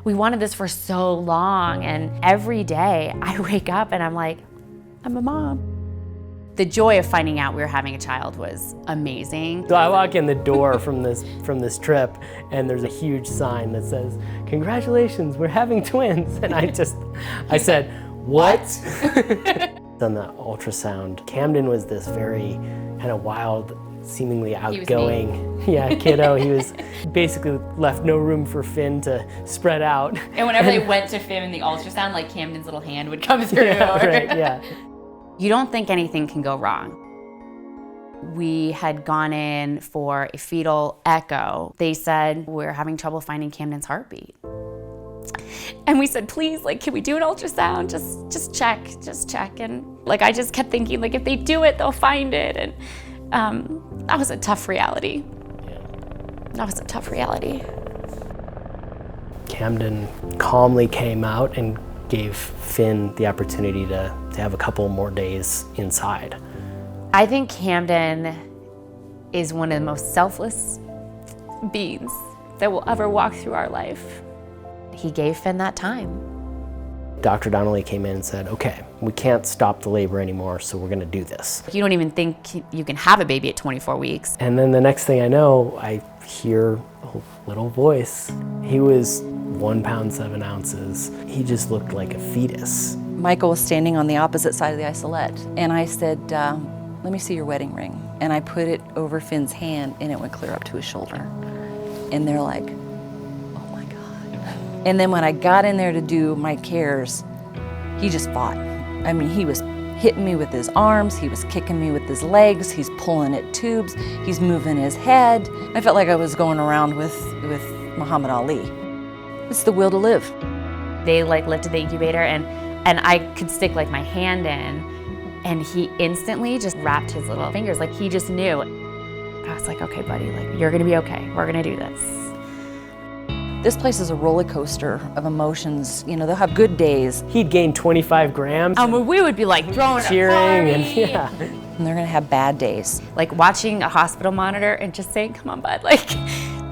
We wanted this for so long, and every day I wake up and I'm like, I'm a mom. The joy of finding out we were having a child was amazing. So I walk in the door from this trip, and there's a huge sign that says, "Congratulations, we're having twins." And I said, "What?" On the ultrasound, Camden was this very kind of wild, seemingly outgoing kiddo. He was basically left no room for Finn to spread out. And whenever they went to Finn in the ultrasound, like Camden's little hand would come through. Yeah. You don't think anything can go wrong. We had gone in for a fetal echo. They said, we're having trouble finding Camden's heartbeat. And we said, please, like, can we do an ultrasound? Just check. And like, I just kept thinking, like, if they do it, they'll find it. And that was a tough reality. That was a tough reality. Camden calmly came out and gave Finn the opportunity to have a couple more days inside. I think Camden is one of the most selfless beings that will ever walk through our life. He gave Finn that time. Dr. Donnelly came in and said, okay, we can't stop the labor anymore, so we're gonna do this. You don't even think you can have a baby at 24 weeks. And then the next thing I know, I hear a little voice. He was 1 pound, 7 ounces. He just looked like a fetus. Michael was standing on the opposite side of the isolette, and I said, let me see your wedding ring. And I put it over Finn's hand, and it went clear up to his shoulder. And they're like, oh my God. And then when I got in there to do my cares, he just fought. I mean, he was hitting me with his arms, he was kicking me with his legs, he's pulling at tubes, he's moving his head. I felt like I was going around with Muhammad Ali. It's the will to live. They like lifted the incubator and I could stick like my hand in, and he instantly just wrapped his little fingers, like he just knew. I was like, okay, buddy, like you're gonna be okay. We're gonna do this. This place is a roller coaster of emotions. You know, they'll have good days. He'd gained 25 grams. We would be like throwing cheering a party. And they're gonna have bad days. Like watching a hospital monitor and just saying, come on, bud, like.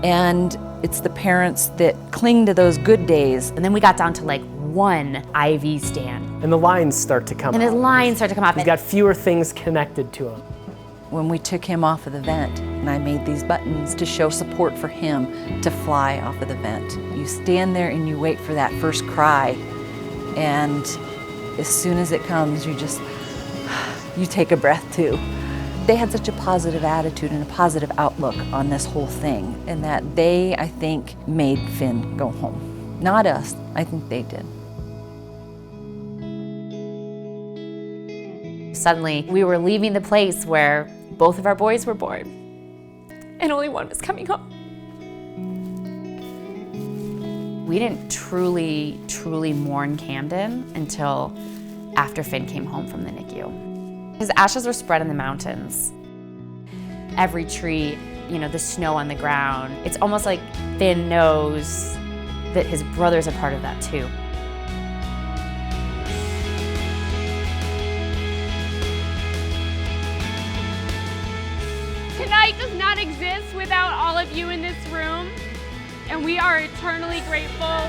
And it's the parents that cling to those good days. And then we got down to like 1 IV stand. And the lines start to come And out. his lines start to come off. He's got fewer things connected to him. When we took him off of the vent, and I made these buttons to show support for him to fly off of the vent. You stand there and you wait for that first cry, and as soon as it comes, you take a breath too. They had such a positive attitude and a positive outlook on this whole thing, and that they, I think, made Finn go home. Not us, I think they did. Suddenly, we were leaving the place where both of our boys were born, and only one was coming home. We didn't truly mourn Camden until after Finn came home from the NICU. His ashes were spread in the mountains. Every tree, you know, the snow on the ground. It's almost like Finn knows that his brother's a part of that too. Tonight does not exist without all of you in this room, and we are eternally grateful